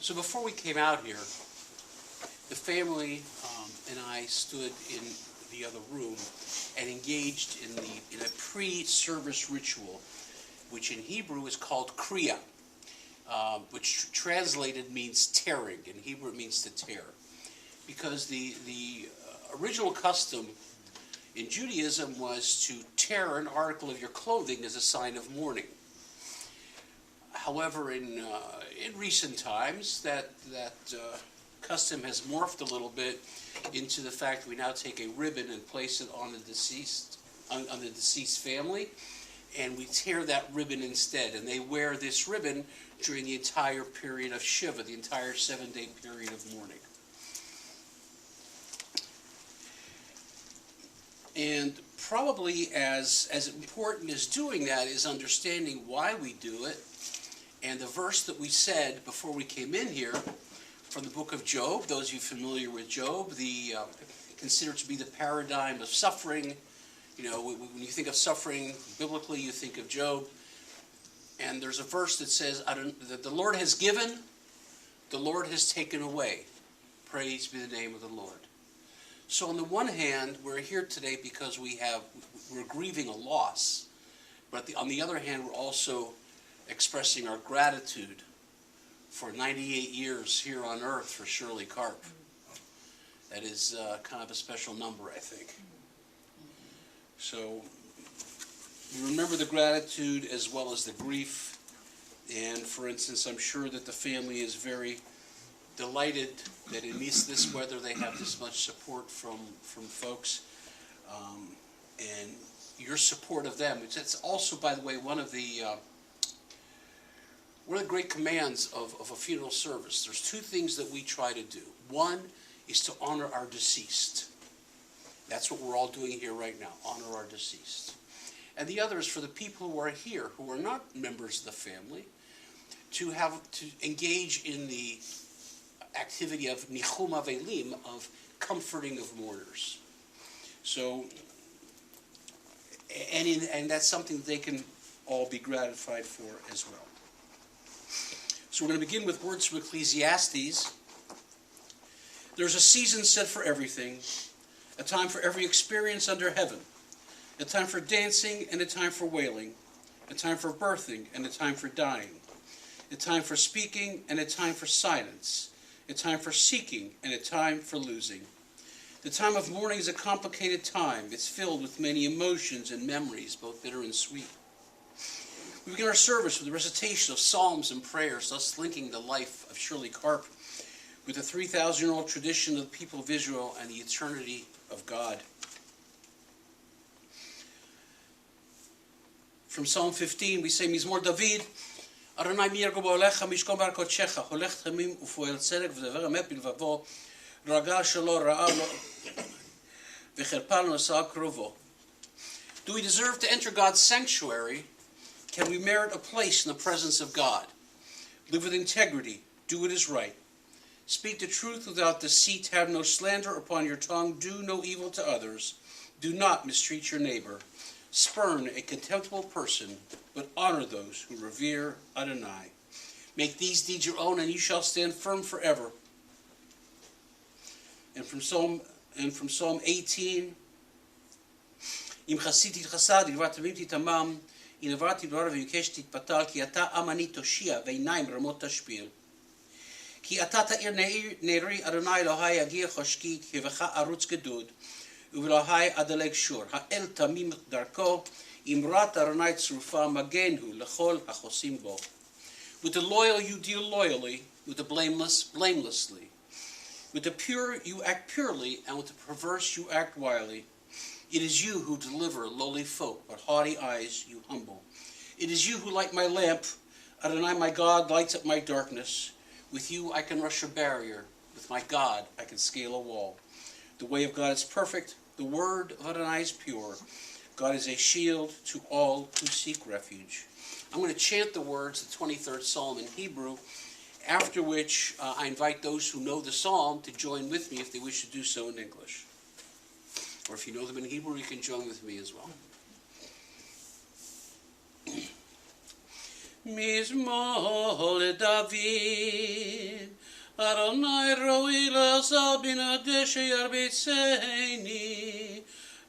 So before we came out here, the family and I stood in the other room and engaged in a pre-service ritual, which in Hebrew is called kriya, which translated means tearing. In Hebrew it means to tear. Because the original custom in Judaism was to tear an article of your clothing as a sign of mourning. However, in recent times, that custom has morphed a little bit into the fact that we now take a ribbon and place it on the deceased family, and we tear that ribbon instead. And they wear this ribbon during the entire period of Shiva, the entire 7-day period of mourning. And probably as important as doing that is understanding why we do it. And the verse that we said before we came in here from the book of Job, those of you familiar with Job, considered to be the paradigm of suffering. You know, when you think of suffering biblically, you think of Job. And there's a verse that says, that the Lord has given, the Lord has taken away. Praise be the name of the Lord. So on the one hand, we're here today because we're grieving a loss. But on the other hand, we're also expressing our gratitude for 98 years here on earth for Shirley Karp. That is kind of a special number, I think. So we remember the gratitude as well as the grief. And for instance, I'm sure that the family is very delighted that in this weather they have this much support from folks. And your support of them. It's also, by the way, one of the great commands of a funeral service. There's two things that we try to do. One is to honor our deceased. That's what we're all doing here right now, honor our deceased. And the other is for the people who are here, who are not members of the family, to engage in the activity of nichum avelim, of comforting of mourners. So, and that's something they can all be gratified for as well. So we're going to begin with words from Ecclesiastes. There's a season set for everything, a time for every experience under heaven, a time for dancing and a time for wailing, a time for birthing and a time for dying, a time for speaking and a time for silence, a time for seeking and a time for losing. The time of mourning is a complicated time. It's filled with many emotions and memories, both bitter and sweet. We begin our service with the recitation of psalms and prayers, thus linking the life of Shirley Karp with the 3,000-year-old tradition of the people of Israel and the eternity of God. From Psalm 15, we say, Mizmor David, Adonai mi yargo ba'olecha mishkom b'arkotshecha, holech tamim ufoel tzedek v'dever emet bilvavo, raga shelo ra'a lo v'cherpa lo nasa krovo. Do we deserve to enter God's sanctuary? Can we merit a place in the presence of God? Live with integrity. Do what is right. Speak the truth without deceit. Have no slander upon your tongue. Do no evil to others. Do not mistreat your neighbor. Spurn a contemptible person, but honor those who revere Adonai. Make these deeds your own, and you shall stand firm forever. And from Psalm 18, Im chasiti chasad, ilvatamim titamam, inavati b'arav v'yukesh titpatal, ki ata amani toshia, ve'inaim ramot tashpil. Ki ata ta'ir neri Adonai Elohai agir choshki, kivecha arutz gedud, uvelohai adeleg shur, ha'el tamim darko, imrat Adonai tzrufa magenhu, lechol hachosim bo. With the loyal you deal loyally, with the blameless, blamelessly. With the pure you act purely, and with the perverse you act wily. It is you who deliver lowly folk, but haughty eyes you humble. It is you who light my lamp. Adonai, my God, lights up my darkness. With you I can rush a barrier. With my God I can scale a wall. The way of God is perfect. The word of Adonai is pure. God is a shield to all who seek refuge. I'm going to chant the words, the 23rd Psalm in Hebrew, after which I invite those who know the Psalm to join with me if they wish to do so in English. Or if you know them in Hebrew, you can join with me as well. מזמור לדוד. אדוני רואי לעשה בנדש ירביצני,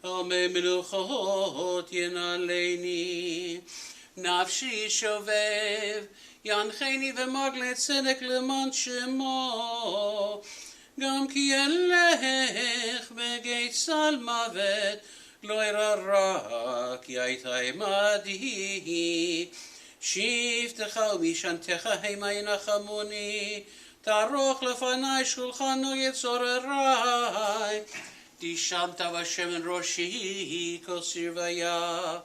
על מי מלוכות ינעלני. נפשי שובב, ינחני ומגלה צדק למען שמו. גם כי אלך בגיא צל מוות, לא אירא רע, כי הייתה עמדי. שבטך ומשענתך המה ינחמוני, תערוך לפני שולחנו יצוררי. תשמת בשמן ראשי כל סרוויה,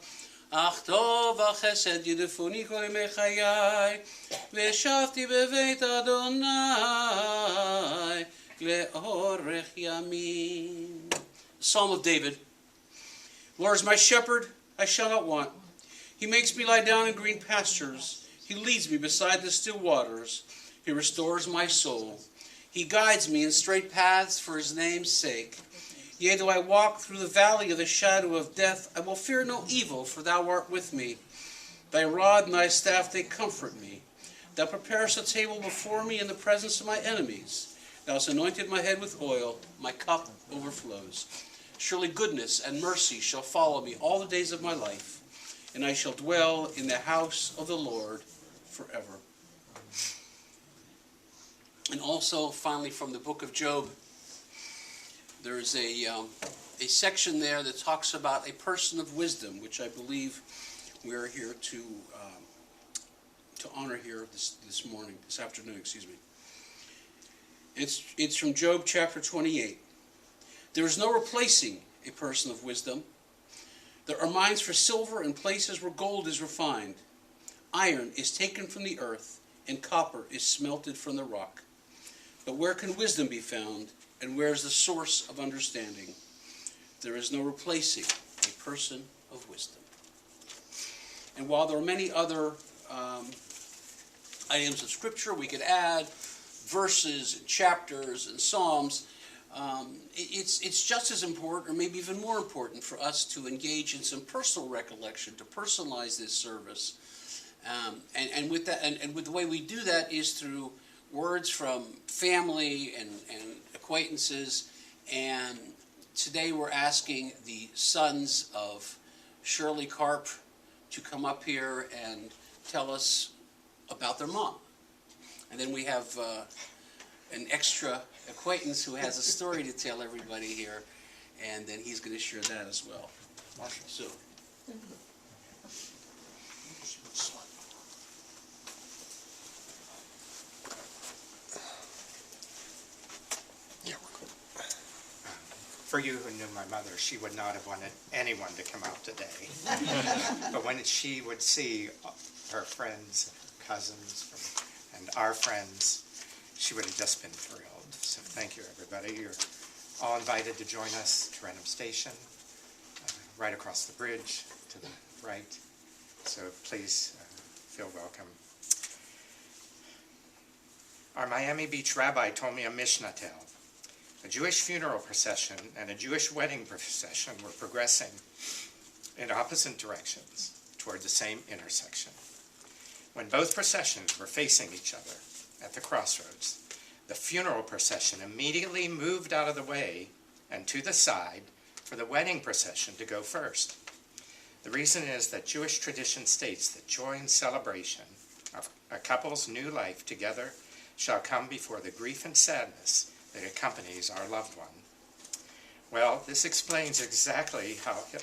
אך טוב וחסד ירדפוני כל ימי חיי, וישבתי בבית אדוני לאורך ימים. Psalm of David. Lord is my shepherd, I shall not want. He makes me lie down in green pastures. He leads me beside the still waters. He restores my soul. He guides me in straight paths for his name's sake. Yea, though I walk through the valley of the shadow of death, I will fear no evil, for thou art with me. Thy rod and thy staff, they comfort me. Thou preparest a table before me in the presence of my enemies. Thou hast anointed my head with oil, my cup overflows. Surely goodness and mercy shall follow me all the days of my life, and I shall dwell in the house of the Lord forever. And also, finally, from the book of Job, there is a section there that talks about a person of wisdom, which I believe we are here to honor here this morning, this afternoon, excuse me. It's from Job chapter 28. There is no replacing a person of wisdom. There are mines for silver and places where gold is refined. Iron is taken from the earth, and copper is smelted from the rock. But where can wisdom be found, and where is the source of understanding? There is no replacing a person of wisdom. And while there are many other items of Scripture we could add, verses, and chapters, and Psalms, it's just as important, or maybe even more important, for us to engage in some personal recollection, to personalize this service. And with that, and with the way we do that is through words from family and acquaintances. And today we're asking the sons of Shirley Karp to come up here and tell us about their mom. And then we have an extra acquaintance who has a story to tell everybody here, and then he's going to share that as well. Marshall. So. For you who knew my mother, she would not have wanted anyone to come out today. But when she would see her friends, cousins, and our friends, she would have just been thrilled. So thank you, everybody. You're all invited to join us at Renham Station, right across the bridge to the right. So please feel welcome. Our Miami Beach rabbi told me a Mishnah tale. A Jewish funeral procession and a Jewish wedding procession were progressing in opposite directions toward the same intersection. When both processions were facing each other at the crossroads, the funeral procession immediately moved out of the way and to the side for the wedding procession to go first. The reason is that Jewish tradition states that joy and celebration of a couple's new life together shall come before the grief and sadness that accompanies our loved one. Well, this explains exactly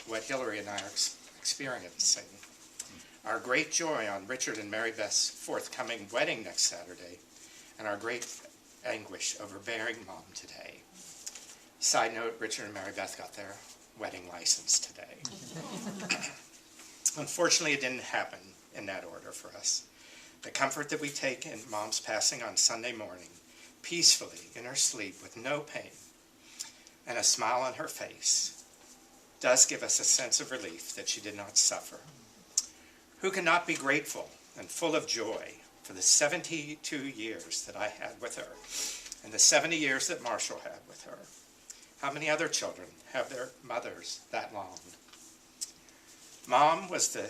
what Hillary and I are experiencing. Our great joy on Richard and Mary Beth's forthcoming wedding next Saturday, and our great anguish over bearing Mom today. Side note, Richard and Mary Beth got their wedding license today. Unfortunately, it didn't happen in that order for us. The comfort that we take in Mom's passing on Sunday morning, peacefully in her sleep with no pain and a smile on her face, does give us a sense of relief that she did not suffer. Who cannot be grateful and full of joy for the 72 years that I had with her and the 70 years that Marshall had with her? How many other children have their mothers that long? Mom was the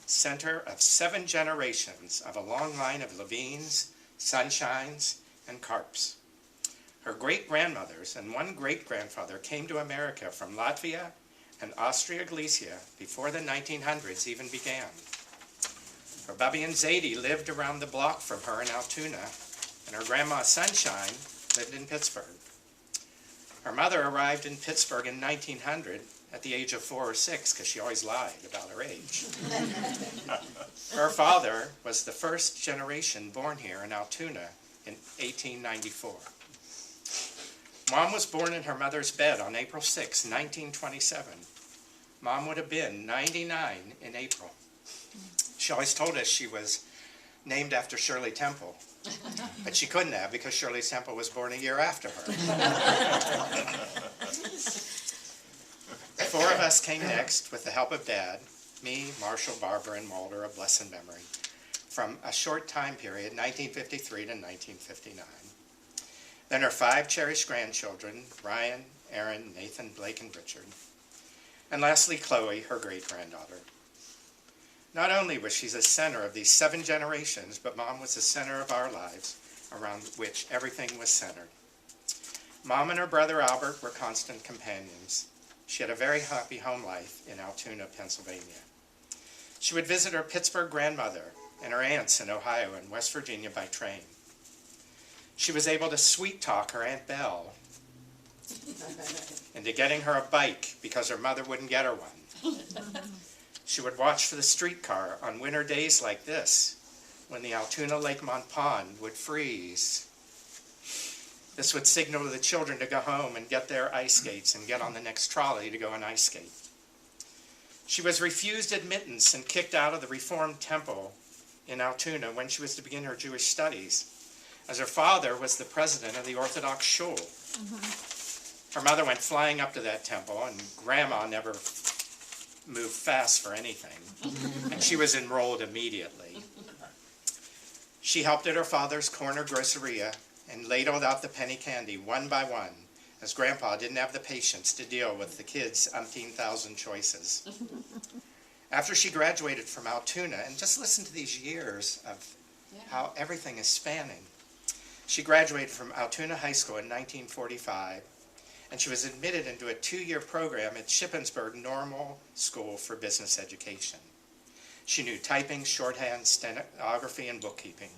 center of 7 generations of a long line of Levines, Sunshines, and Karps. Her great-grandmothers and one great-grandfather came to America from Latvia and Austria-Galicia before the 1900s even began. Her Bubby and Zadie lived around the block from her in Altoona, and her grandma Sunshine lived in Pittsburgh. Her mother arrived in Pittsburgh in 1900 at the age of 4 or 6 because she always lied about her age. Her father was the first generation born here in Altoona in 1894. Mom was born in her mother's bed on April 6, 1927. Mom would have been 99 in April. She always told us she was named after Shirley Temple, but she couldn't have because Shirley Temple was born a year after her. The 4 of us came next with the help of Dad, me, Marshall, Barbara, and Mulder, of blessed memory, from a short time period, 1953 to 1959. Then her 5 cherished grandchildren, Ryan, Aaron, Nathan, Blake, and Richard. And lastly, Chloe, her great-granddaughter. Not only was she the center of these 7 generations, but Mom was the center of our lives, around which everything was centered. Mom and her brother Albert were constant companions. She had a very happy home life in Altoona, Pennsylvania. She would visit her Pittsburgh grandmother and her aunts in Ohio and West Virginia by train. She was able to sweet-talk her Aunt Belle into getting her a bike because her mother wouldn't get her one. She would watch for the streetcar on winter days like this, when the Altoona Lakemont Pond would freeze. This would signal to the children to go home and get their ice skates and get on the next trolley to go and ice skate. She was refused admittance and kicked out of the Reformed Temple in Altoona when she was to begin her Jewish studies, as her father was the president of the Orthodox shul. Her mother went flying up to that temple, and Grandma never moved fast for anything, and she was enrolled immediately. She helped at her father's corner groceria and ladled out the penny candy one by one, as Grandpa didn't have the patience to deal with the kids' umpteen thousand choices. After she graduated from Altoona, and just listen to these years of how everything is spanning. She graduated from Altoona High School in 1945, and she was admitted into a 2-year program at Shippensburg Normal School for Business Education. She knew typing, shorthand, stenography, and bookkeeping.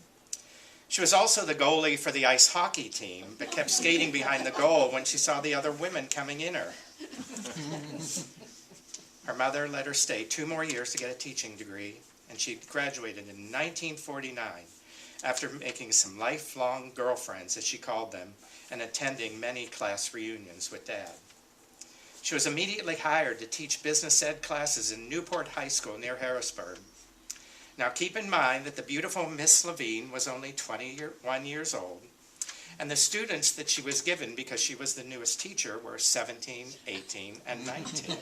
She was also the goalie for the ice hockey team, but kept skating behind the goal when she saw the other women coming in her. Her mother let her stay 2 more years to get a teaching degree, and she graduated in 1949 after making some lifelong girlfriends, as she called them, and attending many class reunions with Dad. She was immediately hired to teach business ed classes in Newport High School near Harrisburg. Now keep in mind that the beautiful Miss Levine was only 21 years old, and the students that she was given, because she was the newest teacher, were 17, 18, and 19.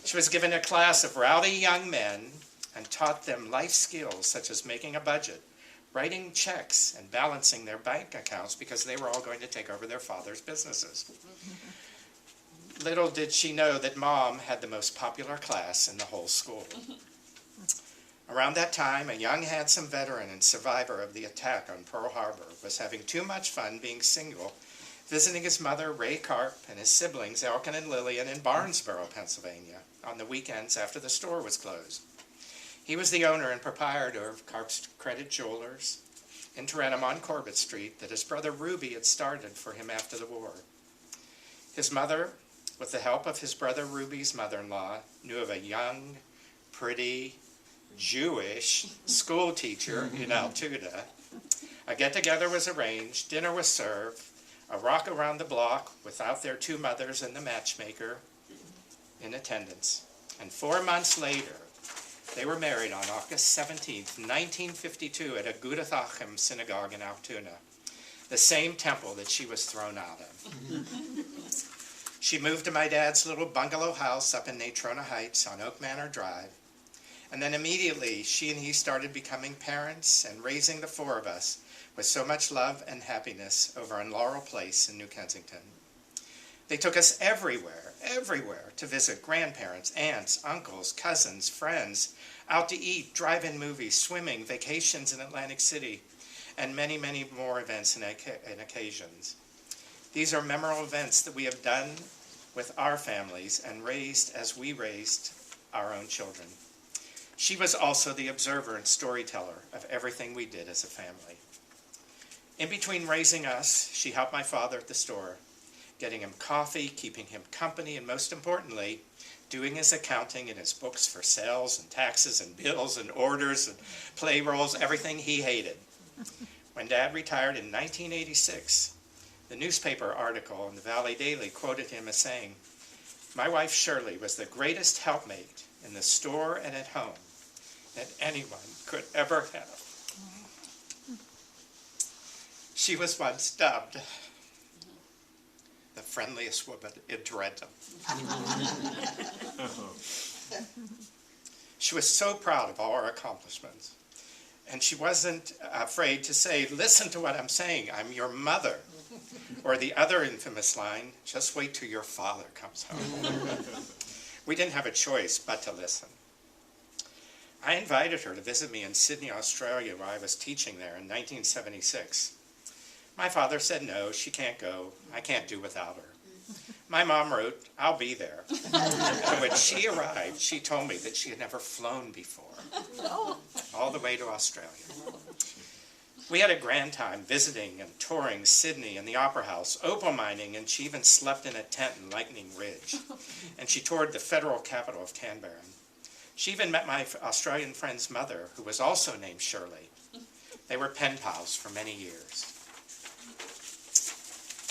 She was given a class of rowdy young men and taught them life skills such as making a budget, writing checks, and balancing their bank accounts because they were all going to take over their father's businesses. Little did she know that Mom had the most popular class in the whole school. Around that time, a young, handsome veteran and survivor of the attack on Pearl Harbor was having too much fun being single, visiting his mother, Ray Karp, and his siblings, Elkin and Lillian, in Barnesboro, Pennsylvania, on the weekends after the store was closed. He was the owner and proprietor of Karp's Credit Jewelers in Tarentum on Corbett Street that his brother Ruby had started for him after the war. His mother, with the help of his brother Ruby's mother-in-law, knew of a young, pretty, Jewish school teacher in Altoona. A get-together was arranged, dinner was served, a walk around the block without their 2 mothers and the matchmaker in attendance. And 4 months later, they were married on August 17th, 1952 at a Gudathachem synagogue in Altoona, the same temple that she was thrown out of. She moved to my dad's little bungalow house up in Natrona Heights on Oak Manor Drive, and then immediately she and he started becoming parents and raising the 4 of us with so much love and happiness over in Laurel Place in New Kensington. They took us everywhere to visit grandparents, aunts, uncles, cousins, friends, out to eat, drive-in movies, swimming, vacations in Atlantic City, and many, many more events and occasions. These are memorable events that we have done with our families and raised as we raised our own children. She was also the observer and storyteller of everything we did as a family. In between raising us, she helped my father at the store, getting him coffee, keeping him company, and most importantly, doing his accounting and his books for sales and taxes and bills and orders and play rolls, everything he hated. When Dad retired in 1986, the newspaper article in the Valley Daily quoted him as saying, "My wife Shirley was the greatest helpmate in the store and at home that anyone could ever have." She was once dubbed the friendliest woman in Toronto. She was so proud of all our accomplishments. And she wasn't afraid to say, "Listen to what I'm saying, I'm your mother." Or the other infamous line, "Just wait till your father comes home." We didn't have a choice but to listen. I invited her to visit me in Sydney, Australia, where I was teaching there in 1976. My father said, "No, she can't go. I can't do without her." My mom wrote, "I'll be there." And when she arrived, she told me that she had never flown before, all the way to Australia. We had a grand time visiting and touring Sydney and the Opera House, opal mining, and she even slept in a tent in Lightning Ridge. And she toured the federal capital of Canberra. She even met my Australian friend's mother, who was also named Shirley. They were pen pals for many years.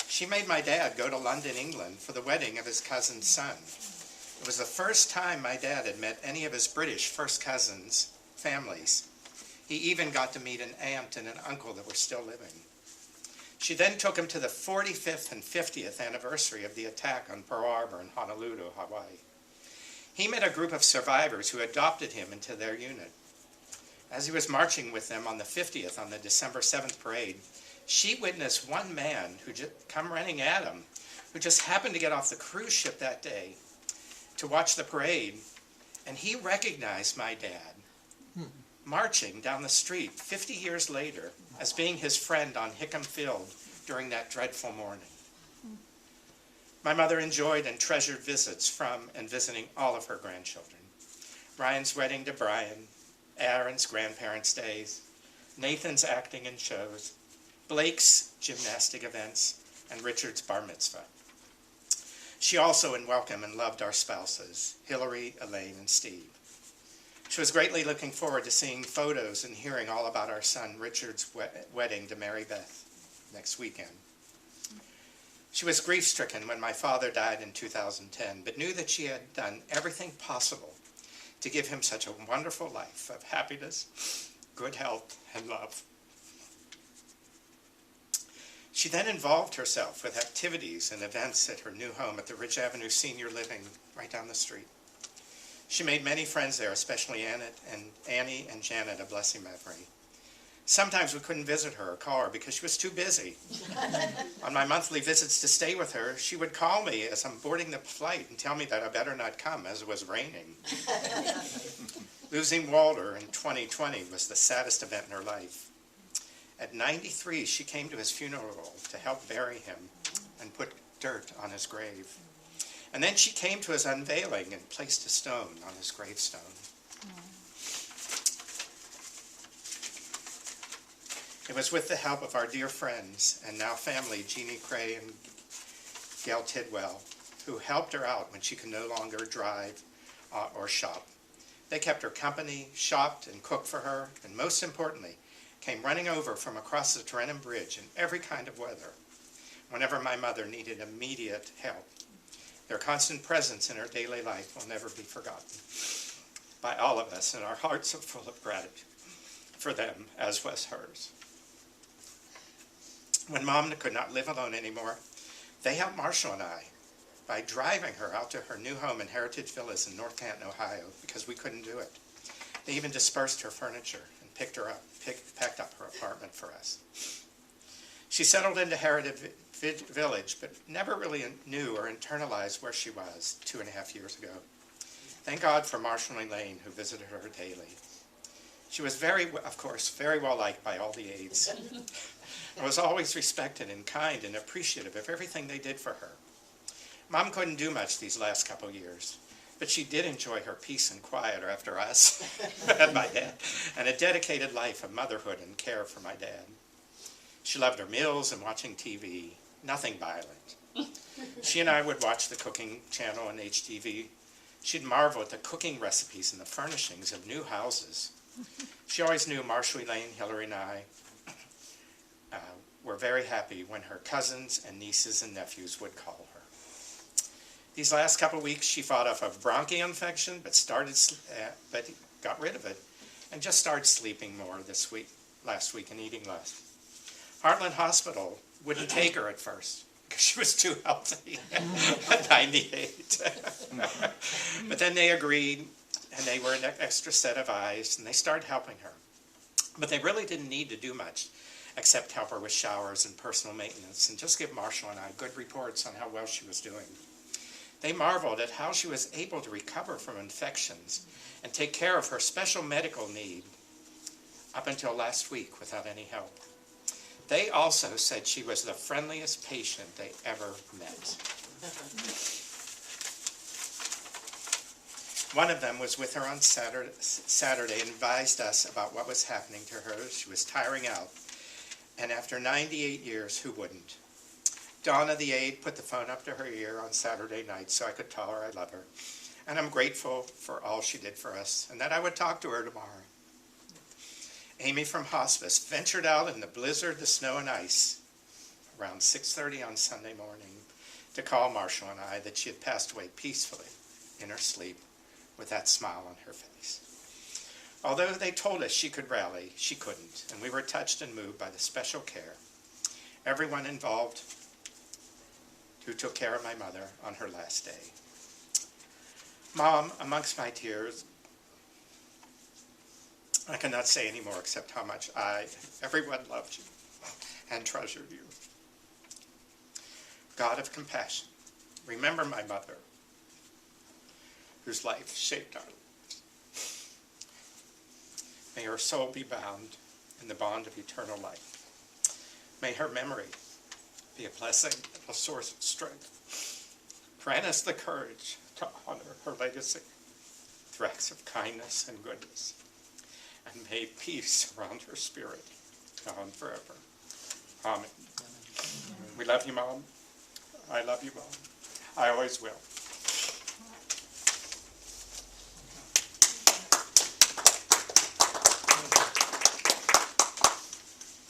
She made my dad go to London, England for the wedding of his cousin's son. It was the first time my dad had met any of his British first cousins' families. He even got to meet an aunt and an uncle that were still living. She then took him to the 45th and 50th anniversary of the attack on Pearl Harbor in Honolulu, Hawaii. He met a group of survivors who adopted him into their unit. As he was marching with them on the 50th on the December 7th parade, she witnessed one man who just come running at him, who just happened to get off the cruise ship that day to watch the parade, and he recognized my dad marching down the street 50 years later as being his friend on Hickam Field during that dreadful morning. My mother enjoyed and treasured visits from and visiting all of her grandchildren. Ryan's wedding to Brian, Aaron's grandparents' days, Nathan's acting in shows, Blake's gymnastic events, and Richard's bar mitzvah. She also welcomed and loved our spouses, Hillary, Elaine, and Steve. She was greatly looking forward to seeing photos and hearing all about our son Richard's wedding to Mary Beth next weekend. She was grief-stricken when my father died in 2010, but knew that she had done everything possible to give him such a wonderful life of happiness, good health, and love. She then involved herself with activities and events at her new home at the Ridge Avenue Senior Living right down the street. She made many friends there, especially Annie and Janet, a blessing memory. Sometimes we couldn't visit her or call her because she was too busy. On my monthly visits to stay with her, she would call me as I'm boarding the flight and tell me that I better not come as it was raining. Losing Walter in 2020 was the saddest event in her life. At 93, she came to his funeral to help bury him and put dirt on his grave. And then she came to his unveiling and placed a stone on his gravestone. It was with the help of our dear friends and now family, Jeannie Cray and Gail Tidwell, who helped her out when she could no longer drive or shop. They kept her company, shopped and cooked for her, and most importantly, came running over from across the Tarentum Bridge in every kind of weather whenever my mother needed immediate help. Their constant presence in her daily life will never be forgotten by all of us, and our hearts are full of gratitude for them, as was hers. When Mom could not live alone anymore, they helped Marshall and I by driving her out to her new home in Heritage Villas in North Canton, Ohio, because we couldn't do it. They even dispersed her furniture and packed up her apartment for us. She settled into Heritage Village, but never really knew or internalized where she was 2.5 years ago. Thank God for Marshall and Elaine, who visited her daily. She was of course, very well liked by all the aides, and was always respected and kind and appreciative of everything they did for her. Mom couldn't do much these last couple years, but she did enjoy her peace and quiet after us and my dad, and a dedicated life of motherhood and care for my dad. She loved her meals and watching TV, nothing violent. She and I would watch the cooking channel on HTV. She'd marvel at the cooking recipes and the furnishings of new houses. She always knew Marshall, Elaine, Hillary, and I were very happy when her cousins and nieces and nephews would call her. These last couple of weeks, she fought off a bronchial infection, but got rid of it, and just started sleeping more last week, and eating less. Heartland Hospital wouldn't take her at first because she was too healthy at 98. But then they agreed, and they were an extra set of eyes, and they started helping her. But they really didn't need to do much except help her with showers and personal maintenance and just give Marshall and I good reports on how well she was doing. They marveled at how she was able to recover from infections and take care of her special medical need up until last week without any help. They also said she was the friendliest patient they ever met. One of them was with her on Saturday and advised us about what was happening to her. She was tiring out. And after 98 years, who wouldn't? Donna, the aide, put the phone up to her ear on Saturday night so I could tell her I love her. And I'm grateful for all she did for us and that I would talk to her tomorrow. Amy from hospice ventured out in the blizzard, the snow, and ice around 6:30 on Sunday morning to call Marshall and I that she had passed away peacefully in her sleep with that smile on her face. Although they told us she could rally, she couldn't, and we were touched and moved by the special care everyone involved who took care of my mother on her last day. Mom, amongst my tears, I cannot say any more except how much everyone loved you and treasured you. God of compassion, remember my mother, whose life shaped our lives. May her soul be bound in the bond of eternal life. May her memory be a blessing and a source of strength. Grant us the courage to honor her legacy through acts of kindness and goodness. And may peace surround her spirit now and forever. Amen. We love you, Mom. I love you, Mom. I always will.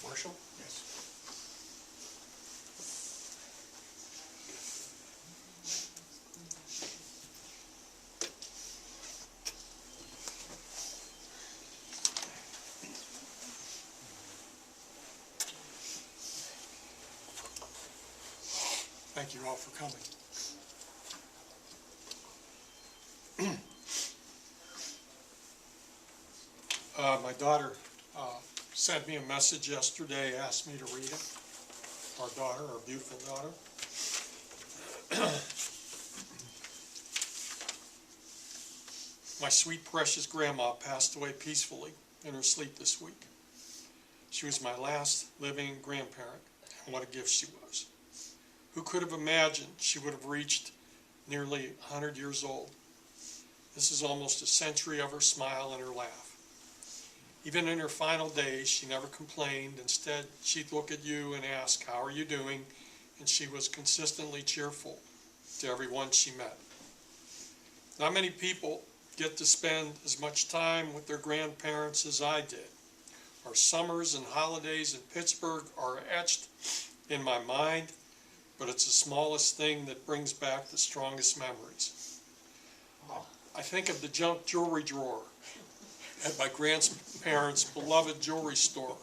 Marshall? Yes. Thank you all for coming. My daughter sent me a message yesterday, asked me to read it. Our daughter, our beautiful daughter. My sweet, precious grandma passed away peacefully in her sleep this week. She was my last living grandparent, and what a gift she was. Who could have imagined she would have reached nearly 100 years old? This is almost a century of her smile and her laugh. Even in her final days, she never complained. Instead, she'd look at you and ask, "How are you doing?" And she was consistently cheerful to everyone she met. Not many people get to spend as much time with their grandparents as I did. Our summers and holidays in Pittsburgh are etched in my mind, but it's the smallest thing that brings back the strongest memories. I think of the junk jewelry drawer at my grandparents' beloved jewelry store,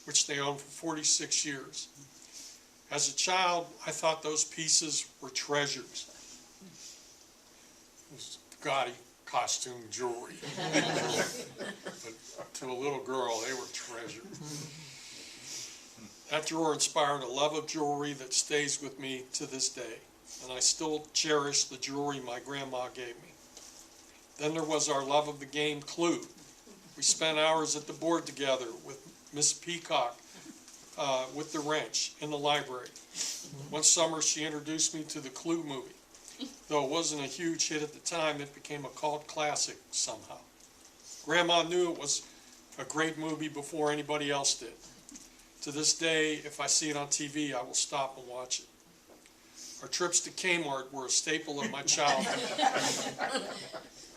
which they owned for 46 years. As a child, I thought those pieces were treasures. It was gaudy costume jewelry. But to a little girl, they were treasures. That drawer inspired a love of jewelry that stays with me to this day, and I still cherish the jewelry my grandma gave me. Then there was our love of the game Clue. We spent hours at the board together with Miss Peacock with the wrench in the library. One summer she introduced me to the Clue movie. Though it wasn't a huge hit at the time, it became a cult classic somehow. Grandma knew it was a great movie before anybody else did. To this day, if I see it on TV, I will stop and watch it. Our trips to Kmart were a staple of my childhood.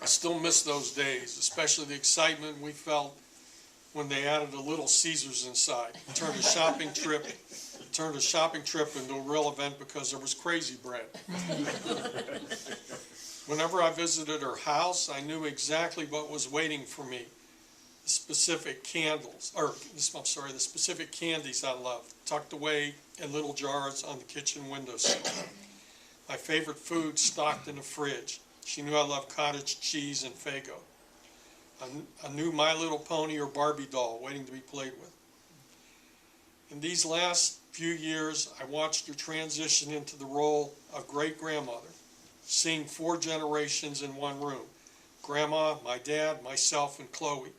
I still miss those days, especially the excitement we felt when they added a Little Caesars inside. It turned a shopping trip into a real event because there was crazy bread. Whenever I visited her house, I knew exactly what was waiting for me. The specific candies I loved, tucked away in little jars on the kitchen windowsill. My favorite food stocked in the fridge. She knew I loved cottage cheese and Faygo. A new My Little Pony or Barbie doll waiting to be played with. In these last few years, I watched her transition into the role of great-grandmother, seeing 4 generations in one room. Grandma, my dad, myself, and Chloe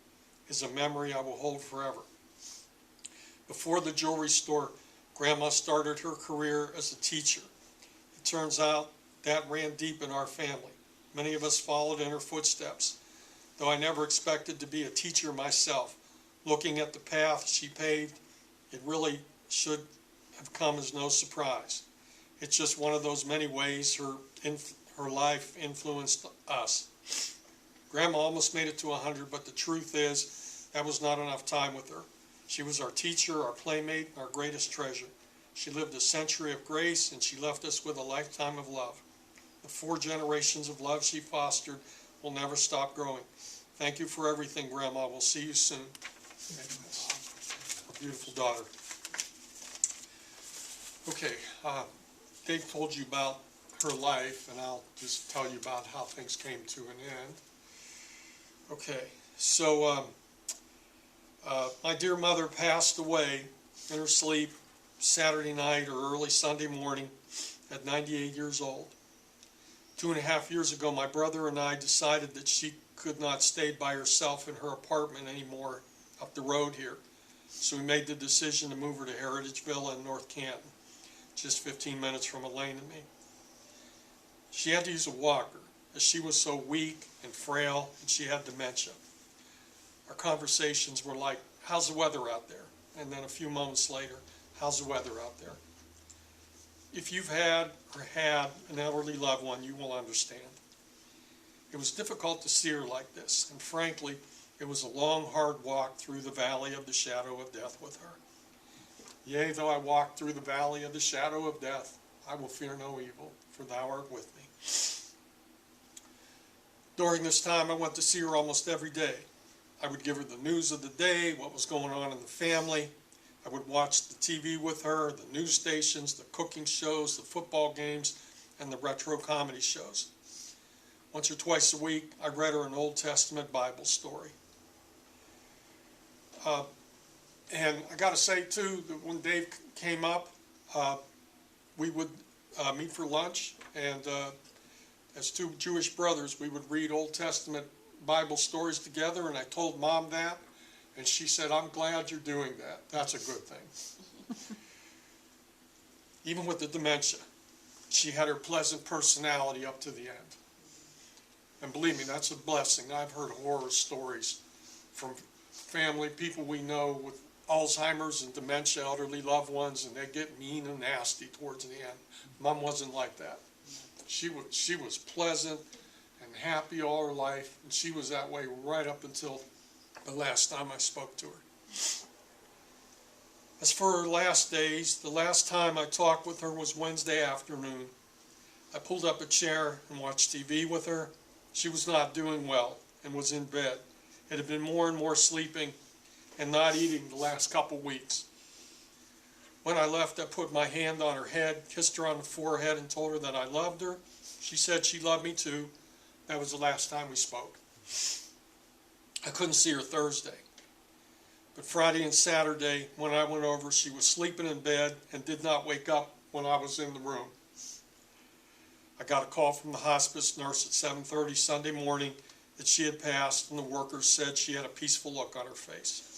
is a memory I will hold forever. Before the jewelry store, Grandma started her career as a teacher. It turns out that ran deep in our family. Many of us followed in her footsteps. Though I never expected to be a teacher myself, looking at the path she paved, it really should have come as no surprise. It's just one of those many ways her life influenced us. Grandma almost made it to 100, but the truth is that was not enough time with her. She was our teacher, our playmate, our greatest treasure. She lived a century of grace, and she left us with a lifetime of love. The 4 generations of love she fostered will never stop growing. Thank you for everything, Grandma. We'll see you soon. Our beautiful daughter. Okay, Dave told you about her life, and I'll just tell you about how things came to an end. Okay, so my dear mother passed away in her sleep Saturday night or early Sunday morning at 98 years old. 2.5 years ago, my brother and I decided that she could not stay by herself in her apartment anymore up the road here. So we made the decision to move her to Heritage Villa in North Canton, just 15 minutes from Elaine and me. She had to use a walker, as she was so weak and frail, and she had dementia. Our conversations were like, how's the weather out there? And then a few moments later, how's the weather out there? If you've had or had an elderly loved one, you will understand. It was difficult to see her like this, and frankly, it was a long, hard walk through the valley of the shadow of death with her. Yea, though I walk through the valley of the shadow of death, I will fear no evil, for thou art with me. During this time, I went to see her almost every day. I would give her the news of the day, what was going on in the family. I would watch the TV with her, the news stations, the cooking shows, the football games, and the retro comedy shows. Once or twice a week, I read her an Old Testament Bible story. And I got to say, too, that when Dave came up, we would meet for lunch, and as 2 Jewish brothers, we would read Old Testament Bible stories together, and I told Mom that, and she said, I'm glad you're doing that. That's a good thing. Even with the dementia, she had her pleasant personality up to the end. And believe me, that's a blessing. I've heard horror stories from family, people we know with Alzheimer's and dementia, elderly loved ones, and they get mean and nasty towards the end. Mom wasn't like that. She was pleasant and happy all her life, and she was that way right up until the last time I spoke to her. As for her last days, the last time I talked with her was Wednesday afternoon. I pulled up a chair and watched TV with her. She was not doing well and was in bed. It had been more and more sleeping and not eating the last couple weeks. When I left, I put my hand on her head, kissed her on the forehead, and told her that I loved her. She said she loved me too. That was the last time we spoke. I couldn't see her Thursday. But Friday and Saturday, when I went over, she was sleeping in bed and did not wake up when I was in the room. I got a call from the hospice nurse at 7:30 Sunday morning, that she had passed, and the workers said she had a peaceful look on her face.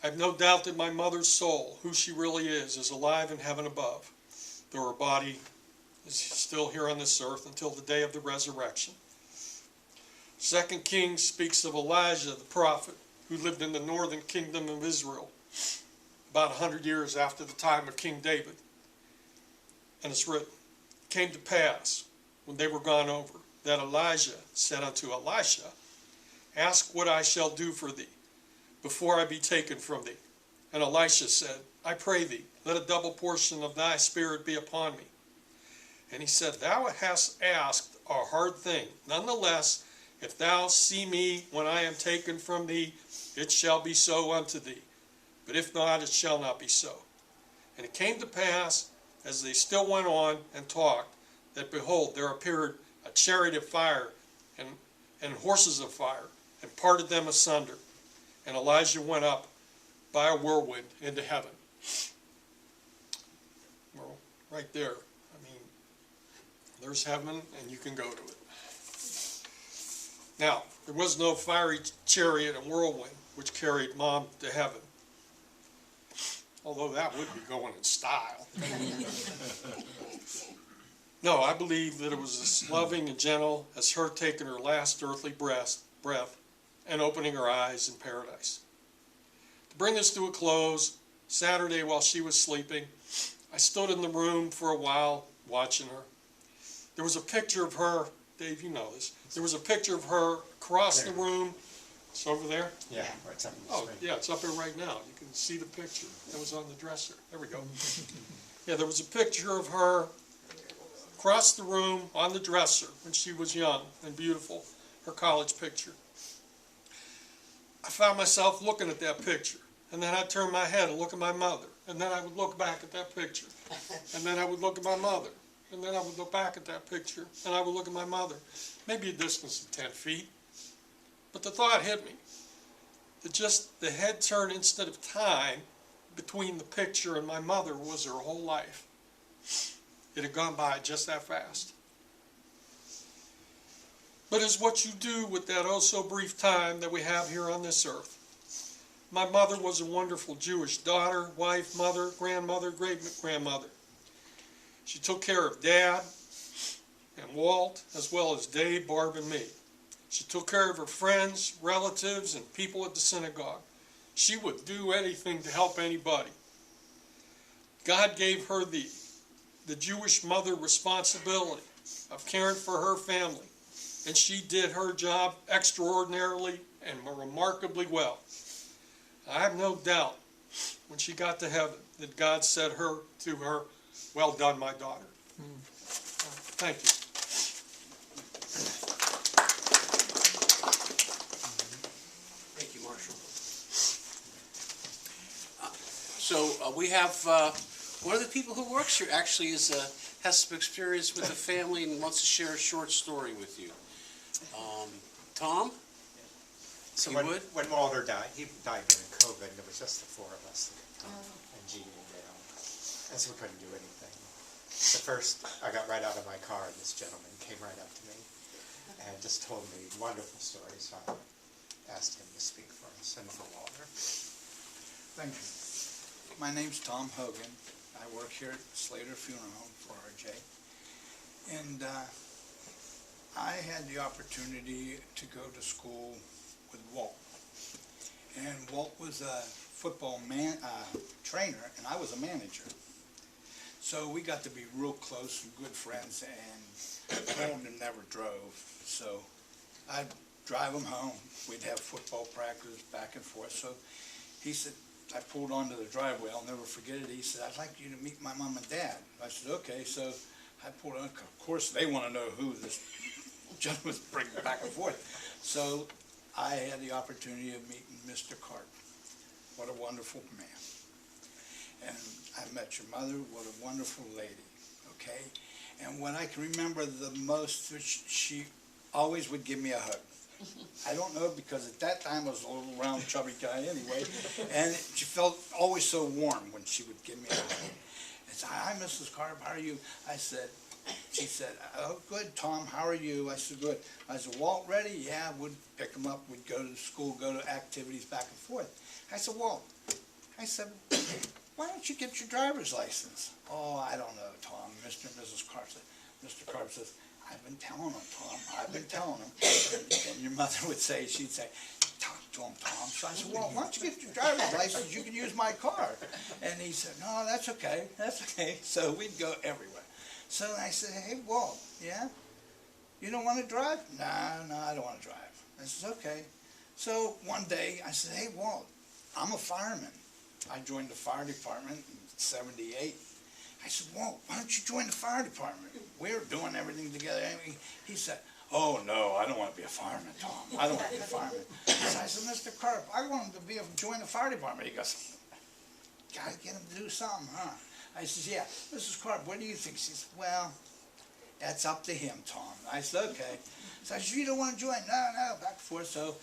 I have no doubt that my mother's soul, who she really is alive in heaven above, though her body is still here on this earth until the day of the resurrection. 2 Kings speaks of Elijah, the prophet, who lived in the northern kingdom of Israel about 100 years after the time of King David. And it's written, "It came to pass, when they were gone over, that Elijah said unto Elisha, Ask what I shall do for thee, before I be taken from thee. And Elisha said, I pray thee, let a double portion of thy spirit be upon me. And he said, Thou hast asked a hard thing. Nonetheless, if thou see me when I am taken from thee, it shall be so unto thee. But if not, it shall not be so. And it came to pass, as they still went on and talked, that behold, there appeared a chariot of fire and horses of fire, and parted them asunder. And Elijah went up by a whirlwind into heaven." Well, right there. I mean, there's heaven, and you can go to it. Now, there was no fiery chariot and whirlwind which carried Mom to heaven. Although that would be going in style. No, I believe that it was as loving and gentle as her taking her last earthly breath and opening her eyes in paradise. To bring this to a close, Saturday while she was sleeping, I stood in the room for a while watching her. There was a picture of her, Dave, you know this, there was a picture of her across the room. It's over there? Yeah, where it's up in the Oh, screen. yeah, it's up there right now. You can see the picture. That was on the dresser. There we go. Yeah, there was a picture of her across the room on the dresser when she was young and beautiful, her college picture. I found myself looking at that picture, and then I'd turn my head and look at my mother, and then I would look back at that picture, and then I would look at my mother, and then I would look back at that picture, and I would look at my mother, maybe a distance of 10 feet. But the thought hit me that just the head turn instant of time between the picture and my mother was her whole life. It had gone by just that fast. But it's what you do with that oh so brief time that we have here on this earth. My mother was a wonderful Jewish daughter, wife, mother, grandmother, great-grandmother. She took care of Dad and Walt, as well as Dave, Barb, and me. She took care of her friends, relatives, and people at the synagogue. She would do anything to help anybody. God gave her the Jewish mother responsibility of caring for her family, and she did her job extraordinarily and remarkably well. I have no doubt when she got to heaven that God said to her, "Well done, my daughter." Thank you. Thank you, Marshall. So we have one of the people who works here actually has some experience with the family and wants to share a short story with you. Tom? So You would? when Walter died, he died during COVID, and it was just the four of us, and Jean and Dale, and so we couldn't do anything. The first, I got right out of my car, and this gentleman came right up to me and just told me wonderful stories. So I asked him to speak for us and for Walter. Thank you. My name's Tom Hogan. I work here at Slater Funeral Home for RJ. And I had the opportunity to go to school with Walt. And Walt was a football trainer, and I was a manager. So we got to be real close and good friends, and Walton never drove. So I'd drive him home. We'd have football practice back and forth. So he said, I pulled onto the driveway, I'll never forget it. He said, I'd like you to meet my mom and dad. I said, okay. So I pulled on, of course they want to know who this gentleman's bringing back and forth. So I had the opportunity of meeting Mr. Karp. What a wonderful man. And I met your mother, what a wonderful lady, okay? And what I can remember the most, she always would give me a hug. I don't know, because at that time I was a little round, chubby guy anyway, and she felt always so warm when she would give me a hug. And said, hi, Mrs. Karp, how are you? I said, she said, oh, good, Tom, how are you? I said, good. I said, Walt ready? Yeah, we'd pick him up, we'd go to school, go to activities back and forth. I said, Walt, I said, why don't you get your driver's license? Oh, I don't know, Tom. Mr. and Mrs. Karp said, Mr. Karp says, I've been telling him, Tom, I've been telling him. And your mother would say, she'd say, talk to him, Tom. So I said, well, why don't you get your driver's license? You can use my car. And he said, no, that's okay, that's okay. So we'd go everywhere. So I said, hey, Walt, yeah? You don't want to drive? No, I don't want to drive. I said, okay. So one day I said, hey, Walt, I'm a fireman. I joined the fire department in '78. I said, Walt, why don't you join the fire department? We're doing everything together. He said, oh, no, I don't want to be a fireman, Tom. I don't want to be a fireman. So I said, Mr. Karp, I want him to join the fire department. He goes, got to get him to do something, huh? I said, yeah. Mrs. Karp, what do you think? She said, well, that's up to him, Tom. I said, okay. So I said, you don't want to join? No, back and forth. So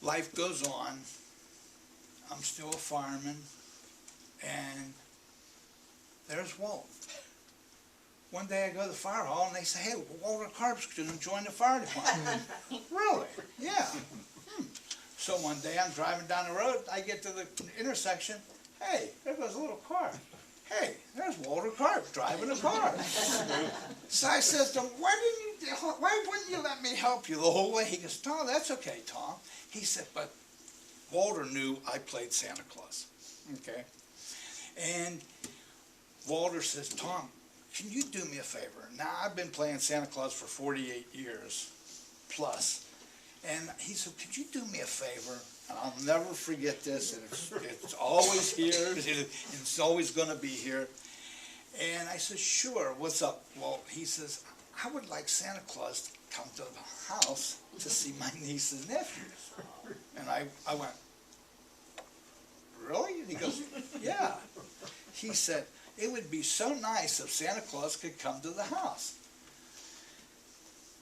life goes on. I'm still a fireman, and there's Walt. One day I go to the fire hall, and they say, hey, Walter Karp's going to join the fire department. Really? Yeah. So one day I'm driving down the road, I get to the intersection, hey, there goes a little car. Hey, there's Walter Karp driving a car. So I says to him, why wouldn't you let me help you the whole way? He goes, no, that's okay, Tom. He said, but Walter knew I played Santa Claus, okay? And Walter says, Tom, can you do me a favor? Now, I've been playing Santa Claus for 48 years plus. And he said, could you do me a favor? And I'll never forget this, and it's always here, it's always going to be here. And I said, sure, what's up? Well, he says, I would like Santa Claus to come to the house to see my niece and nephews. And I went, really? And he goes, yeah. He said, it would be so nice if Santa Claus could come to the house.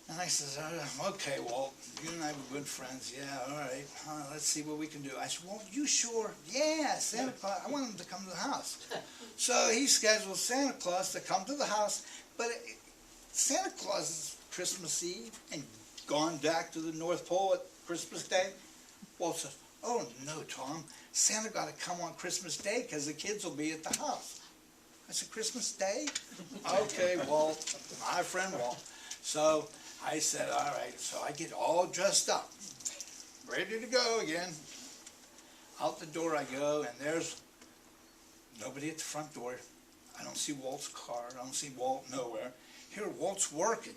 And I said, okay, Walt, you and I were good friends. Yeah, all right. Let's see what we can do. I said, Walt, you sure? Yeah, Santa Claus. I want him to come to the house. So he scheduled Santa Claus to come to the house, but Santa Claus is Christmas Eve and gone back to the North Pole at Christmas Day. Walt says, oh, no, Tom. Santa got to come on Christmas Day because the kids will be at the house. I said, Christmas Day? Okay, Walt, my friend Walt. So I said, all right. So I get all dressed up, ready to go again. Out the door I go, and there's nobody at the front door. I don't see Walt's car. I don't see Walt nowhere. Here, Walt's working.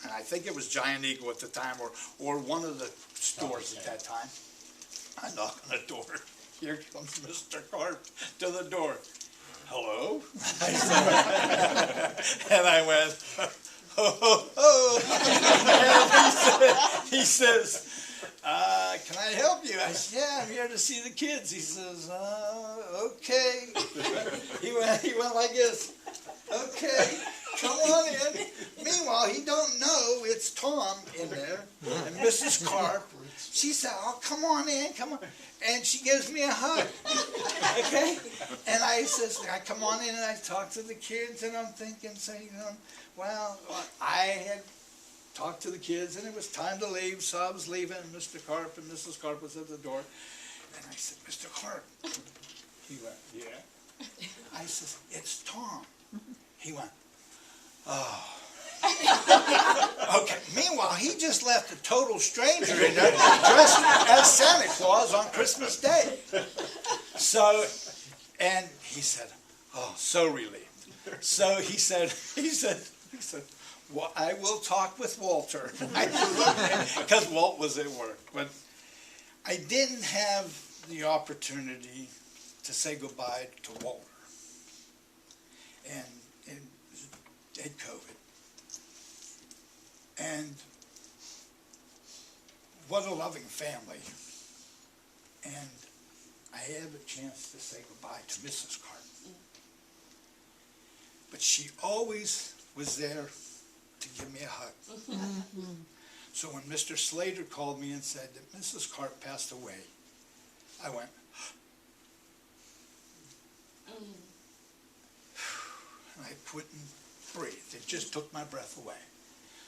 And I think it was Giant Eagle at the time, or one of the stores at that time. I knock on the door. Here comes Mr. Karp to the door. Hello? I said, and I went, ho, ho, ho. And he says, can I help you? I said, yeah, I'm here to see the kids. He says, okay. He went like this. Okay, come on in. Meanwhile, he don't know it's Tom in there and Mrs. Karp. She said, oh, come on in, come on. And she gives me a hug, okay? And I says, I come on in and I talk to the kids, and I'm thinking, saying, well, I had talked to the kids, and it was time to leave, so I was leaving, and Mr. Karp and Mrs. Karp was at the door. And I said, Mr. Karp. He went, yeah. I says, it's Tom. He went, oh. Okay, meanwhile, he just left a total stranger in there dressed as Santa Claus on Christmas Day. So, and he said, oh, so relieved. So he said, well, I will talk with Walter. Because Walt was at work. But I didn't have the opportunity to say goodbye to Walter. And had COVID. And what a loving family. And I had a chance to say goodbye to Mrs. Karp. But she always was there to give me a hug. So when Mr. Slater called me and said that Mrs. Karp passed away, I went, and I couldn't breathe. It just took my breath away.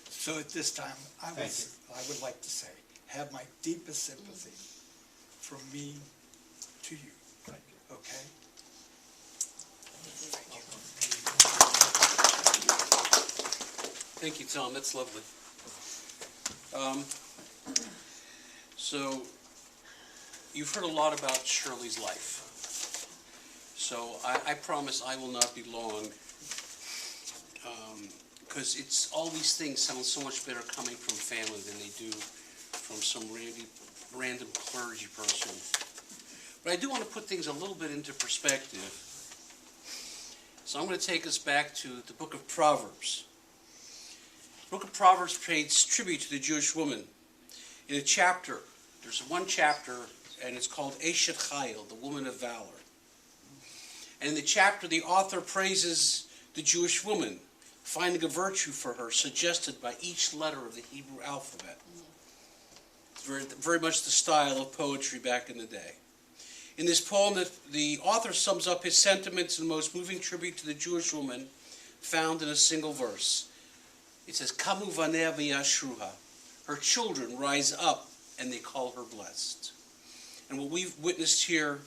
So at this time, I would like to say, have my deepest sympathy from me to you. Thank you. Okay? Thank you, Tom. That's lovely. So, you've heard a lot about Shirley's life. So, I promise I will not be long, because it's all these things sound so much better coming from family than they do from some random clergy person. But I do want to put things a little bit into perspective. So I'm going to take us back to the book of Proverbs. The book of Proverbs pays tribute to the Jewish woman. In a chapter, there's one chapter, and it's called Eshet Chayil, the woman of valor. And in the chapter, the author praises the Jewish woman, finding a virtue for her suggested by each letter of the Hebrew alphabet. It's very much the style of poetry back in the day. In this poem, the author sums up his sentiments in the most moving tribute to the Jewish woman found in a single verse. It says, Kamu vaneh v'yashruha. Her children rise up and they call her blessed. And what we've witnessed here,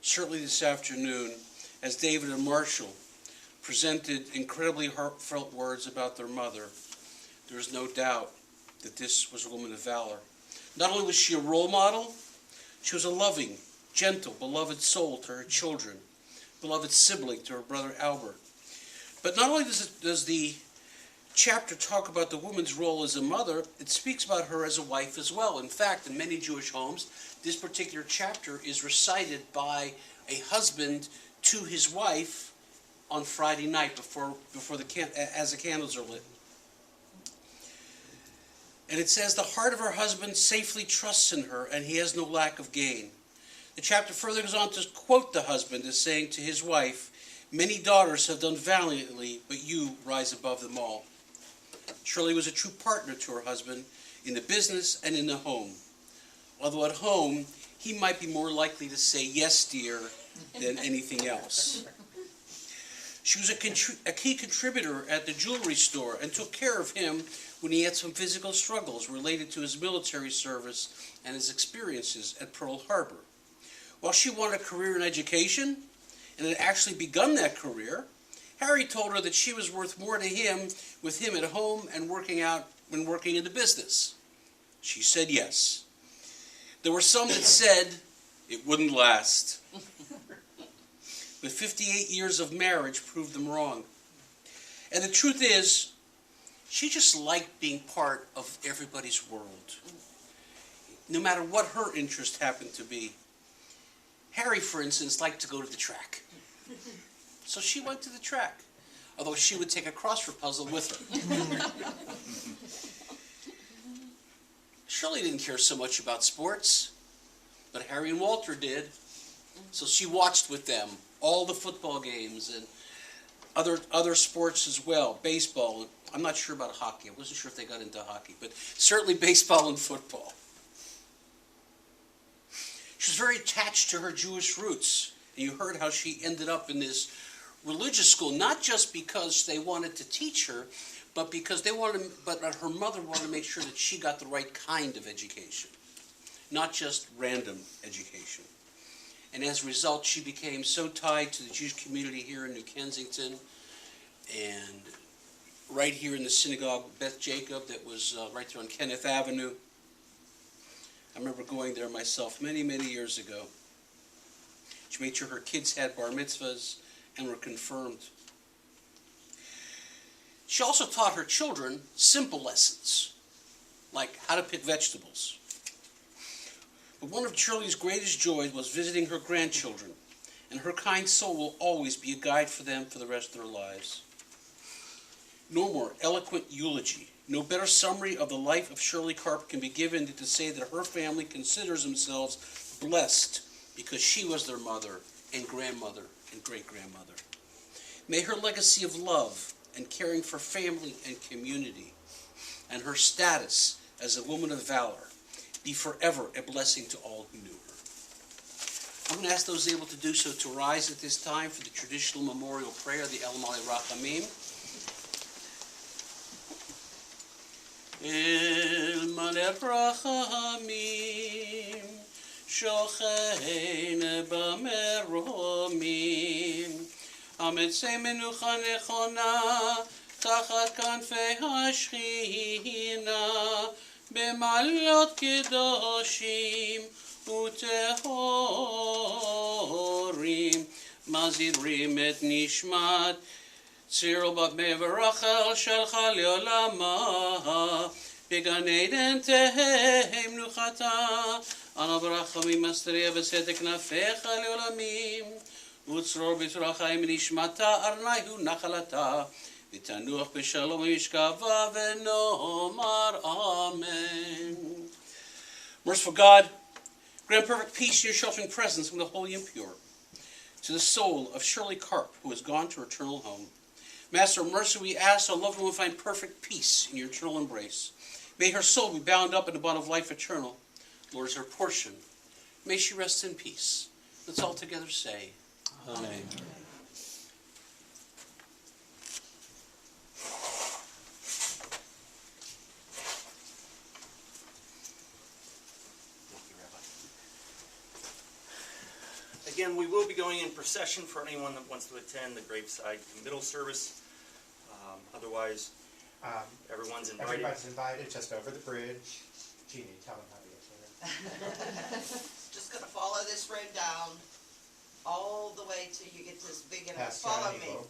certainly this afternoon, as David and Marshall presented incredibly heartfelt words about their mother, there is no doubt that this was a woman of valor. Not only was she a role model, she was a loving, gentle, beloved soul to her children, beloved sibling to her brother Albert. But not only does the chapter talk about the woman's role as a mother, it speaks about her as a wife as well. In fact, in many Jewish homes, this particular chapter is recited by a husband to his wife on Friday night as the candles are lit. And it says, the heart of her husband safely trusts in her, and he has no lack of gain. The chapter further goes on to quote the husband as saying to his wife, many daughters have done valiantly, but you rise above them all. Shirley was a true partner to her husband in the business and in the home. Although at home, he might be more likely to say, yes, dear, than anything else. She was a key contributor at the jewelry store and took care of him when he had some physical struggles related to his military service and his experiences at Pearl Harbor. While she wanted a career in education and had actually begun that career, Harry told her that she was worth more to him with him at home and working in the business. She said yes. There were some that said it wouldn't last. But 58 years of marriage proved them wrong. And the truth is, she just liked being part of everybody's world, no matter what her interest happened to be. Harry, for instance, liked to go to the track. So she went to the track, although she would take a crossword puzzle with her. Shirley didn't care so much about sports, but Harry and Walter did. So she watched with them all the football games and other sports as well, baseball. I'm not sure about hockey. I wasn't sure if they got into hockey, but certainly baseball and football. She was very attached to her Jewish roots. And you heard how she ended up in this religious school, not just because they wanted to teach her, but because her mother wanted to make sure that she got the right kind of education, not just random education. And as a result, she became so tied to the Jewish community here in New Kensington and right here in the synagogue, Beth Jacob, that was right there on Kenneth Avenue. I remember going there myself many, many years ago. She made sure her kids had bar mitzvahs and were confirmed. She also taught her children simple lessons, like how to pick vegetables. But one of Shirley's greatest joys was visiting her grandchildren, and her kind soul will always be a guide for them for the rest of their lives. No more eloquent eulogy, no better summary of the life of Shirley Karp can be given than to say that her family considers themselves blessed because she was their mother and grandmother and great-grandmother. May her legacy of love and caring for family and community and her status as a woman of valor be forever a blessing to all who knew her. I'm going to ask those able to do so to rise at this time for the traditional memorial prayer, the El Malei Rachamim. אל מלא רחמים, שוכן במרומים, המצא מנוחה נכונה, תחת כנפי השכינה, במעלות קדושים וטהורים, מזהירים את נשמת צירו בת ורחל שלחה לעולמה, בגן עדן תהא מנוחתה, אנא ברחמים אסתריה בסתר כנפיך לעולמים, וצרור בתורה חיים מנשמתה, ארנהו נחלתה, ותנוח בשלום ומשכבה, ונאמר amen. Merciful God, grant perfect peace to your sheltering presence from the holy and pure, to the soul of Shirley Karp, who has gone to her eternal home. Master of mercy, we ask our loved one will find perfect peace in your eternal embrace. May her soul be bound up in the bond of life eternal. Lord is her portion. May she rest in peace. Let's all together say, Amen. Again, we will be going in procession for anyone that wants to attend the graveside middle service. Otherwise, everyone's invited. Everybody's invited, just over the bridge. Jeannie, tell them how to get there. Just gonna follow this road down all the way till you get to this big and Past follow Giant me. Eagle.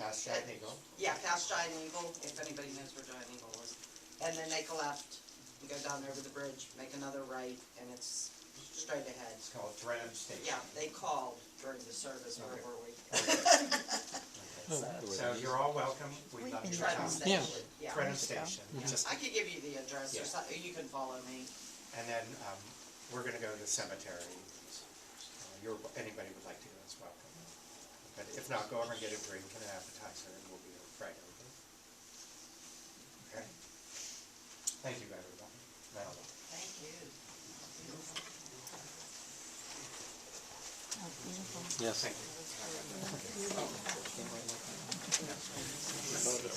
Past Giant Eagle. Yeah, past Giant Eagle, if anybody knows where Giant Eagle is. And then make a left and go down over the bridge, make another right, and it's straight ahead. It's called Drenham Station. Yeah, they called during the service, where Okay. were we? So you're all welcome. We love your Trenton town. Station, yeah. Trenham Station. Yeah. Just, I could give you the address, or Yeah. something, you can follow me. and then we're going to go to the cemetery. Anybody would like to go is welcome. But if not, go over and get a drink and an appetizer, and we'll be right over. Okay? Thank you, everybody. Madeline. Thank you. Thank you.